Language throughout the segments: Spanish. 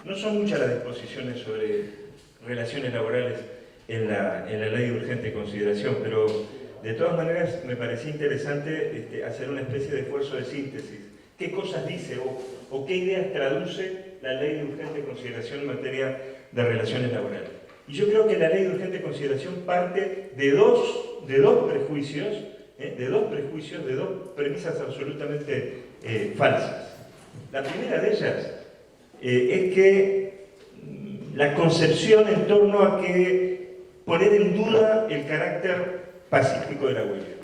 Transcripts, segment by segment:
No son muchas las disposiciones sobre relaciones laborales en la ley de urgente consideración, pero de todas maneras me parecía interesante hacer una especie de esfuerzo de síntesis. ¿Qué cosas dice o qué ideas traduce la ley de urgente consideración en materia de relaciones laborales? Y yo creo que la ley de urgente consideración parte de dos prejuicios, de dos premisas absolutamente falsas. La primera de ellas es que la concepción en torno a que poner en duda el carácter pacífico de la huelga.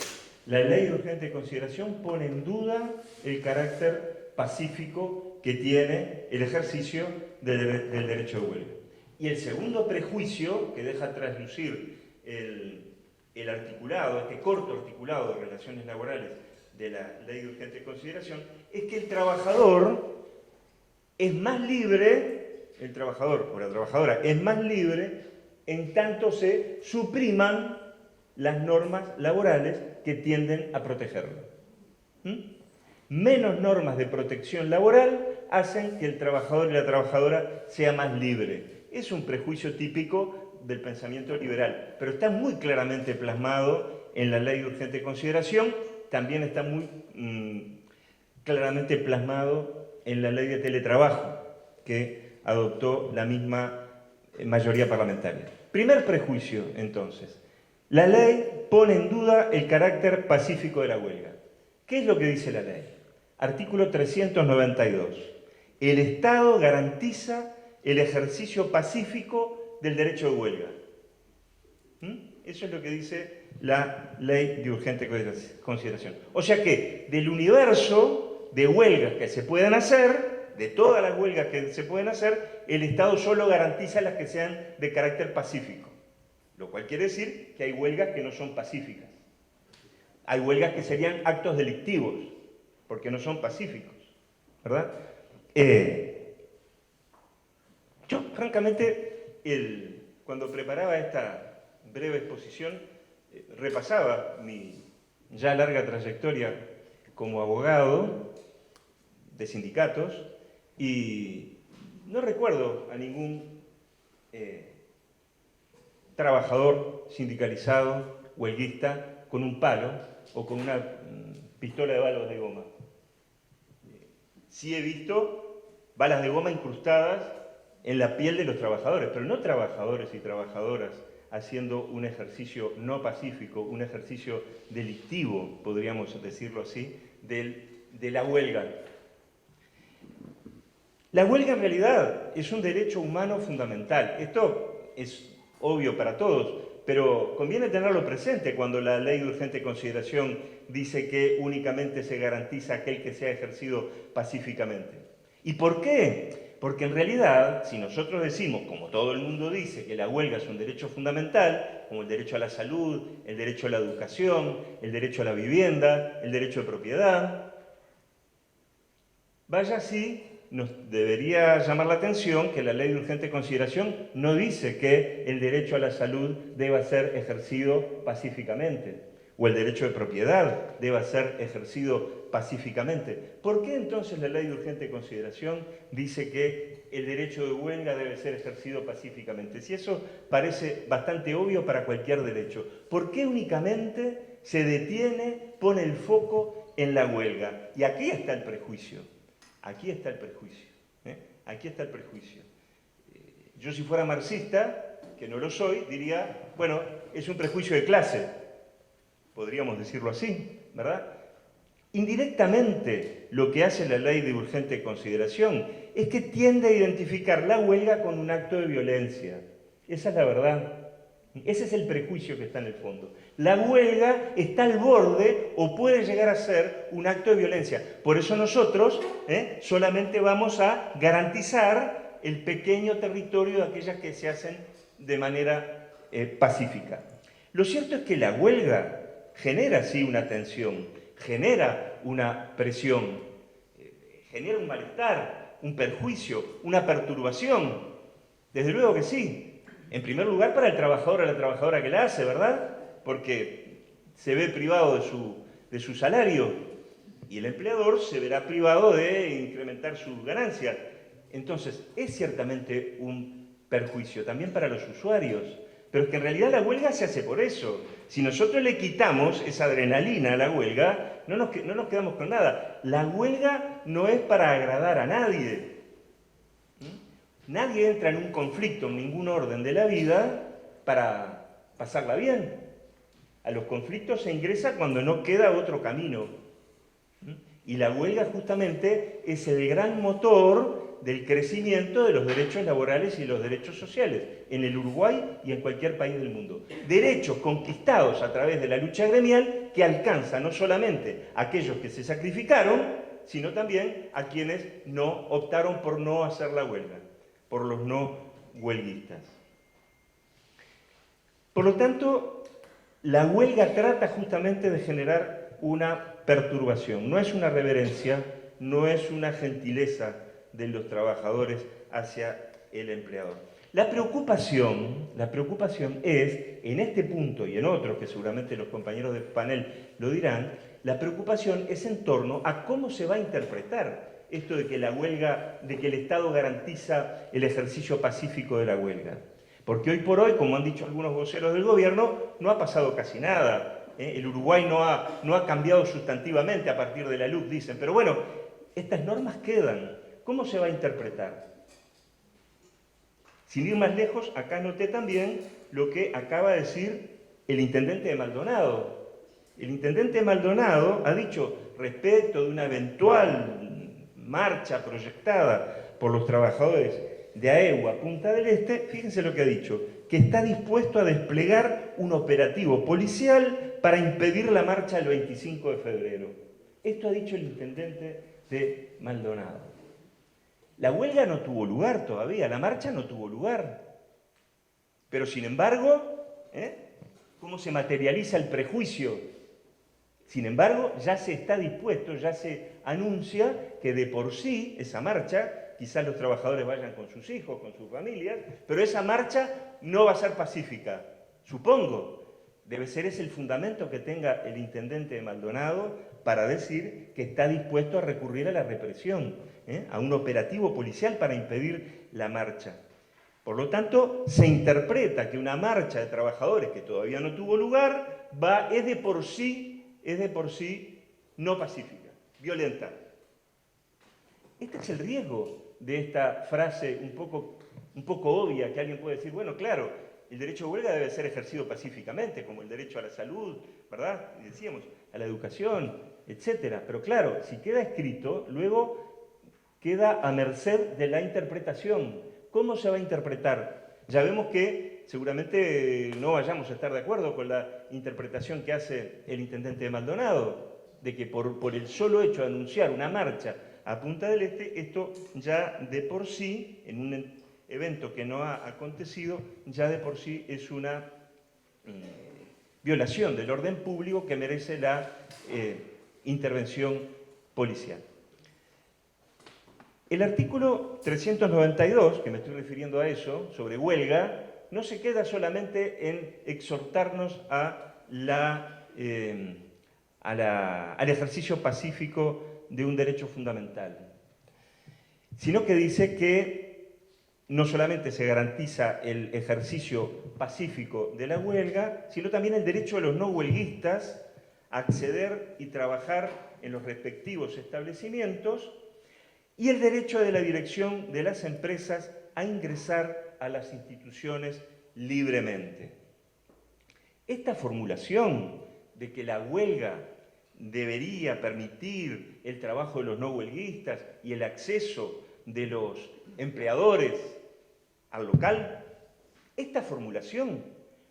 La ley de urgente consideración pone en duda el carácter pacífico que tiene el ejercicio del derecho de huelga. Y el segundo prejuicio que deja traslucir el articulado, este corto articulado de relaciones laborales de la ley de urgente consideración, es que el trabajador es más libre, el trabajador o la trabajadora es más libre en tanto se supriman las normas laborales que tienden a protegerlo. Menos normas de protección laboral hacen que el trabajador y la trabajadora sea más libre. Es un prejuicio típico del pensamiento liberal, pero está muy claramente plasmado en la ley de urgente consideración, también está muy claramente plasmado en la ley de teletrabajo, que adoptó la misma mayoría parlamentaria. Primer prejuicio, entonces. La ley pone en duda el carácter pacífico de la huelga. ¿Qué es lo que dice la ley? Artículo 392. El Estado garantiza el ejercicio pacífico del derecho de huelga. Eso es lo que dice la ley de urgente consideración. O sea que del universo de huelgas que se puedan hacer, de todas las huelgas que se pueden hacer, el Estado solo garantiza las que sean de carácter pacífico. Lo cual quiere decir que hay huelgas que no son pacíficas. Hay huelgas que serían actos delictivos, porque no son pacíficos, ¿verdad? Yo, francamente, cuando preparaba esta breve exposición, repasaba mi ya larga trayectoria como abogado de sindicatos y no recuerdo a ningún trabajador sindicalizado, huelguista, con un palo o con una pistola de balas de goma. Sí he visto balas de goma incrustadas en la piel de los trabajadores, pero no trabajadores y trabajadoras haciendo un ejercicio no pacífico, un ejercicio delictivo, podríamos decirlo así, de la huelga. La huelga en realidad es un derecho humano fundamental. Esto es obvio para todos, pero conviene tenerlo presente cuando la ley de urgente consideración dice que únicamente se garantiza aquel que sea ejercido pacíficamente. ¿Y por qué? Porque en realidad, si nosotros decimos, como todo el mundo dice, que la huelga es un derecho fundamental, como el derecho a la salud, el derecho a la educación, el derecho a la vivienda, el derecho de propiedad, vaya así, nos debería llamar la atención que la ley de urgente consideración no dice que el derecho a la salud deba ser ejercido pacíficamente, o el derecho de propiedad deba ser ejercido pacíficamente. ¿Por qué entonces la ley de urgente consideración dice que el derecho de huelga debe ser ejercido pacíficamente? Si eso parece bastante obvio para cualquier derecho, ¿por qué únicamente se detiene, pone el foco en la huelga? Y aquí está el prejuicio. Aquí está el prejuicio. Aquí está el prejuicio. Yo si fuera marxista, que no lo soy, diría, bueno, es un prejuicio de clase. Podríamos decirlo así, ¿verdad? Indirectamente, lo que hace la ley de urgente consideración es que tiende a identificar la huelga con un acto de violencia. Esa es la verdad. Ese es el prejuicio que está en el fondo. La huelga está al borde o puede llegar a ser un acto de violencia. Por eso nosotros solamente vamos a garantizar el pequeño territorio de aquellas que se hacen de manera pacífica. Lo cierto es que la huelga genera sí una tensión, genera una presión, genera un malestar, un perjuicio, una perturbación. Desde luego que sí. En primer lugar para el trabajador o la trabajadora que la hace, ¿verdad? Porque se ve privado de su salario y el empleador se verá privado de incrementar sus ganancias. Entonces, es ciertamente un perjuicio también para los usuarios, pero es que en realidad la huelga se hace por eso. Si nosotros le quitamos esa adrenalina a la huelga, no nos quedamos con nada. La huelga no es para agradar a nadie. Nadie entra en un conflicto, en ningún orden de la vida, para pasarla bien. A los conflictos se ingresa cuando no queda otro camino. Y la huelga justamente es el gran motor del crecimiento de los derechos laborales y los derechos sociales en el Uruguay y en cualquier país del mundo. Derechos conquistados a través de la lucha gremial que alcanza no solamente a aquellos que se sacrificaron, sino también a quienes no optaron por no hacer la huelga, por los no huelguistas. Por lo tanto, la huelga trata justamente de generar una perturbación. No es una reverencia, no es una gentileza de los trabajadores hacia el empleador. La preocupación es, en este punto y en otros, que seguramente los compañeros del panel lo dirán, la preocupación es en torno a cómo se va a interpretar esto de que la huelga, de que el Estado garantiza el ejercicio pacífico de la huelga. Porque hoy por hoy, como han dicho algunos voceros del gobierno, no ha pasado casi nada. El Uruguay no ha cambiado sustantivamente a partir de la LUC, dicen. Pero bueno, estas normas quedan. ¿Cómo se va a interpretar? Sin ir más lejos, acá noté también lo que acaba de decir el intendente de Maldonado. El intendente de Maldonado ha dicho, respecto de una eventual marcha proyectada por los trabajadores de AEGUA, Punta del Este, fíjense lo que ha dicho, que está dispuesto a desplegar un operativo policial para impedir la marcha el 25 de febrero. Esto ha dicho el intendente de Maldonado. La huelga no tuvo lugar todavía, la marcha no tuvo lugar. Pero sin embargo, ¿cómo se materializa el prejuicio? Sin embargo, ya se está dispuesto, ya se anuncia que de por sí esa marcha, quizás los trabajadores vayan con sus hijos, con sus familias, pero esa marcha no va a ser pacífica, supongo. Debe ser ese el fundamento que tenga el intendente de Maldonado para decir que está dispuesto a recurrir a la represión, a un operativo policial para impedir la marcha. Por lo tanto, se interpreta que una marcha de trabajadores que todavía no tuvo lugar es de por sí no pacífica, violenta. Este es el riesgo de esta frase un poco obvia, que alguien puede decir, bueno, claro, el derecho de huelga debe ser ejercido pacíficamente, como el derecho a la salud, ¿verdad? Y decíamos, a la educación, etc. Pero claro, si queda escrito, luego queda a merced de la interpretación. ¿Cómo se va a interpretar? Ya vemos que seguramente no vayamos a estar de acuerdo con la interpretación que hace el intendente de Maldonado, de que por el solo hecho de anunciar una marcha a Punta del Este, esto ya de por sí, en un evento que no ha acontecido, ya de por sí es una violación del orden público que merece la intervención policial. El artículo 392, que me estoy refiriendo a eso, sobre huelga, no se queda solamente en exhortarnos al ejercicio pacífico de un derecho fundamental, sino que dice que no solamente se garantiza el ejercicio pacífico de la huelga, sino también el derecho de los no huelguistas a acceder y trabajar en los respectivos establecimientos y el derecho de la dirección de las empresas a ingresar a las instituciones libremente. Esta formulación de que la huelga debería permitir el trabajo de los no huelguistas y el acceso de los empleadores al local, esta formulación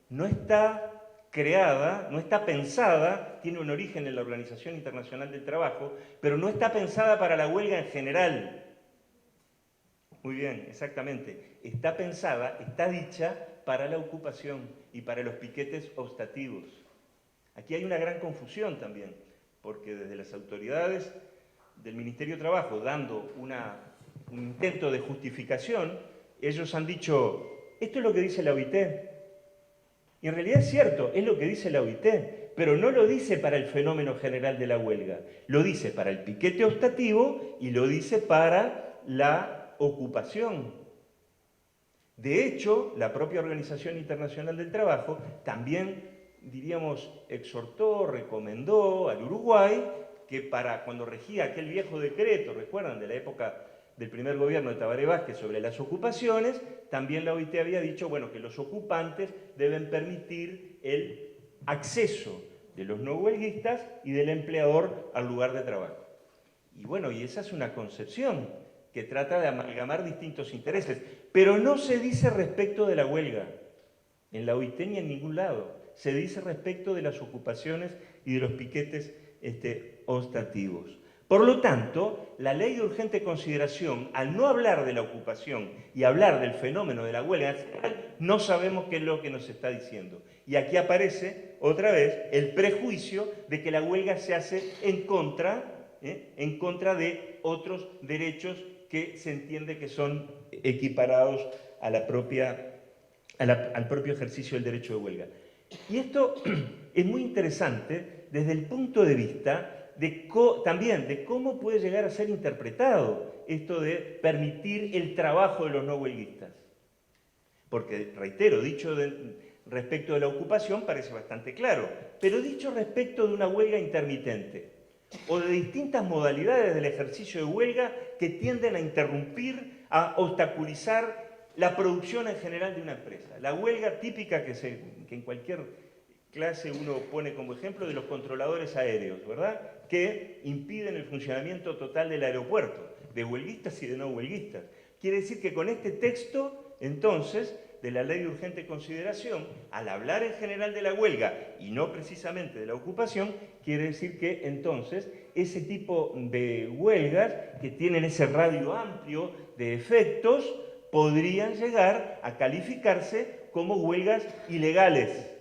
no está creada, no está pensada, tiene un origen en la Organización Internacional del Trabajo, pero no está pensada para la huelga en general. Muy bien, exactamente. Está pensada, está dicha para la ocupación y para los piquetes obstativos. Aquí hay una gran confusión también, porque desde las autoridades del Ministerio de Trabajo, dando un intento de justificación, ellos han dicho, esto es lo que dice la OIT. Y en realidad es cierto, es lo que dice la OIT, pero no lo dice para el fenómeno general de la huelga, lo dice para el piquete optativo y lo dice para la ocupación. De hecho, la propia Organización Internacional del Trabajo también, diríamos, exhortó, recomendó al Uruguay que cuando regía aquel viejo decreto, recuerdan, de la época del primer gobierno de Tabaré Vázquez sobre las ocupaciones, también la OIT había dicho, bueno, que los ocupantes deben permitir el acceso de los no huelguistas y del empleador al lugar de trabajo. Y bueno, y esa es una concepción que trata de amalgamar distintos intereses, pero no se dice respecto de la huelga, en la OIT ni en ningún lado, se dice respecto de las ocupaciones y de los piquetes optativos. Por lo tanto, la ley de urgente consideración, al no hablar de la ocupación y hablar del fenómeno de la huelga, no sabemos qué es lo que nos está diciendo. Y aquí aparece, otra vez, el prejuicio de que la huelga se hace en contra de otros derechos que se entiende que son equiparados a al propio ejercicio del derecho de huelga. Y esto es muy interesante desde el punto de vista también de cómo puede llegar a ser interpretado esto de permitir el trabajo de los no huelguistas. Porque, reitero, dicho respecto de la ocupación parece bastante claro, pero dicho respecto de una huelga intermitente o de distintas modalidades del ejercicio de huelga que tienden a interrumpir, a obstaculizar la producción en general de una empresa. La huelga típica que en cualquier clase uno pone como ejemplo de los controladores aéreos, ¿verdad? Que impiden el funcionamiento total del aeropuerto, de huelguistas y de no huelguistas. Quiere decir que con este texto, entonces, de la ley de urgente consideración, al hablar en general de la huelga y no precisamente de la ocupación, quiere decir que entonces ese tipo de huelgas que tienen ese radio amplio de efectos podrían llegar a calificarse como huelgas ilegales.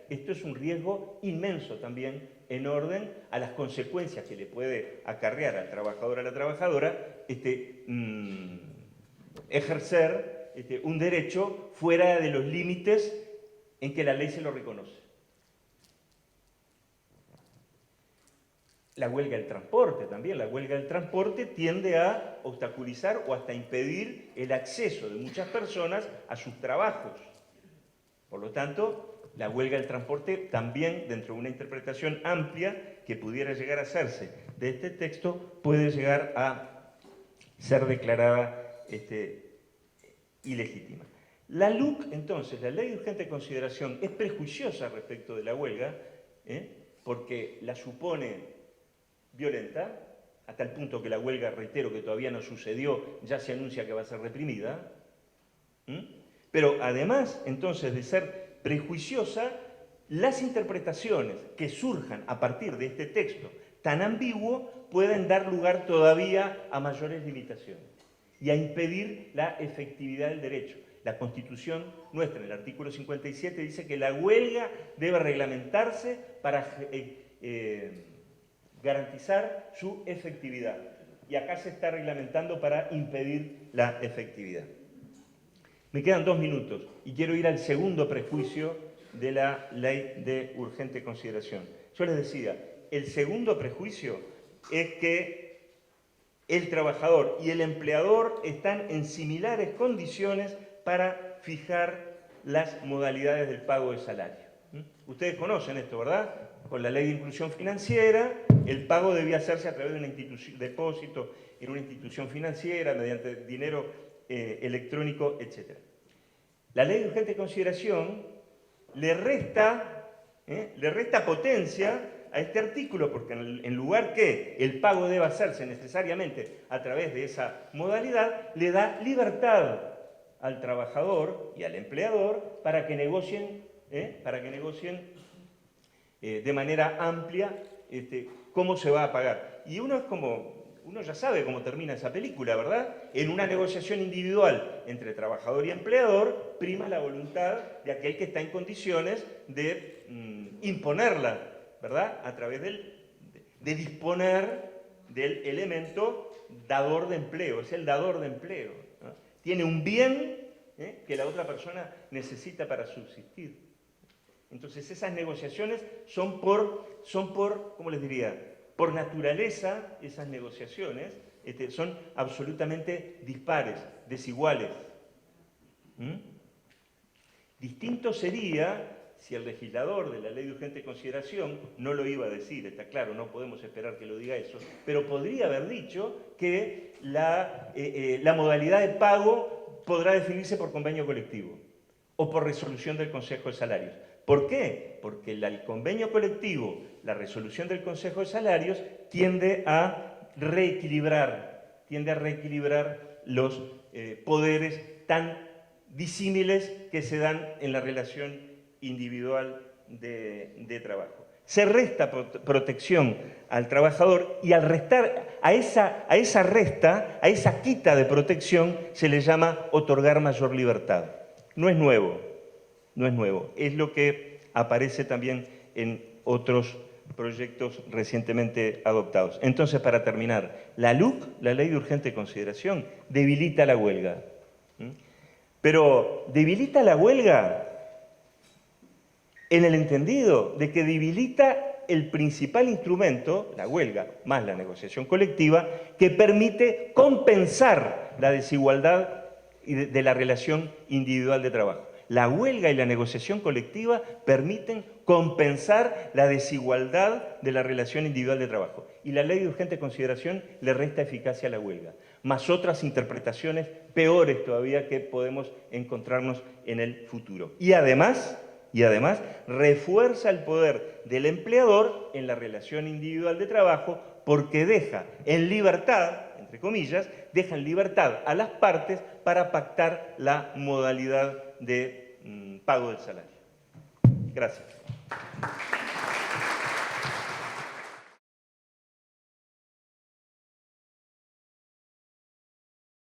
Esto es un riesgo inmenso también en orden a las consecuencias que le puede acarrear al trabajador, a la trabajadora, ejercer un derecho fuera de los límites en que la ley se lo reconoce. La huelga del transporte también. La huelga del transporte tiende a obstaculizar o hasta impedir el acceso de muchas personas a sus trabajos. Por lo tanto, la huelga del transporte también, dentro de una interpretación amplia que pudiera llegar a hacerse de este texto, puede llegar a ser declarada ilegítima. La LUC, entonces, la Ley de Urgente Consideración, es prejuiciosa respecto de la huelga, porque la supone violenta, hasta el punto que la huelga, reitero, que todavía no sucedió, ya se anuncia que va a ser reprimida. Pero además, entonces, de ser prejuiciosa, las interpretaciones que surjan a partir de este texto tan ambiguo pueden dar lugar todavía a mayores limitaciones y a impedir la efectividad del derecho. La Constitución nuestra, en el artículo 57, dice que la huelga debe reglamentarse para garantizar su efectividad. Y acá se está reglamentando para impedir la efectividad. Me quedan 2 minutos y quiero ir al segundo prejuicio de la ley de urgente consideración. Yo les decía, el segundo prejuicio es que el trabajador y el empleador están en similares condiciones para fijar las modalidades del pago de salario. Ustedes conocen esto, ¿verdad? Con la ley de inclusión financiera, el pago debía hacerse a través de una institución, depósito en una institución financiera, mediante dinero electrónico, etc. La ley de urgente consideración le resta potencia a este artículo, porque en lugar que el pago deba hacerse necesariamente a través de esa modalidad, le da libertad al trabajador y al empleador para que negocien de manera amplia cómo se va a pagar. Y uno ya sabe cómo termina esa película, ¿verdad? En una negociación individual entre trabajador y empleador, prima la voluntad de aquel que está en condiciones de imponerla, ¿verdad? A través de disponer del elemento dador de empleo, es el dador de empleo, ¿no? Tiene un bien que la otra persona necesita para subsistir. Entonces esas negociaciones son por, ¿cómo les diría? Por naturaleza, esas negociaciones son absolutamente dispares, desiguales. Distinto sería si el legislador de la ley de urgente consideración no lo iba a decir, está claro, no podemos esperar que lo diga eso, pero podría haber dicho que la modalidad de pago podrá definirse por convenio colectivo o por resolución del Consejo de Salarios. ¿Por qué? Porque el convenio colectivo, la resolución del Consejo de Salarios, tiende a reequilibrar los poderes tan disímiles que se dan en la relación individual de trabajo. Se resta protección al trabajador y al restar a esa quita de protección se le llama otorgar mayor libertad. No es nuevo, es lo que aparece también en otros proyectos recientemente adoptados. Entonces, para terminar, la LUC, la Ley de Urgente Consideración, debilita la huelga. Pero debilita la huelga en el entendido de que debilita el principal instrumento, la huelga, más la negociación colectiva, que permite compensar la desigualdad de la relación individual de trabajo. La huelga y la negociación colectiva permiten compensar la desigualdad de la relación individual de trabajo. Y la ley de urgente consideración le resta eficacia a la huelga, más otras interpretaciones peores todavía que podemos encontrarnos en el futuro. Y además refuerza el poder del empleador en la relación individual de trabajo porque deja en libertad, entre comillas, deja en libertad a las partes para pactar la modalidad de pago del salario. Gracias.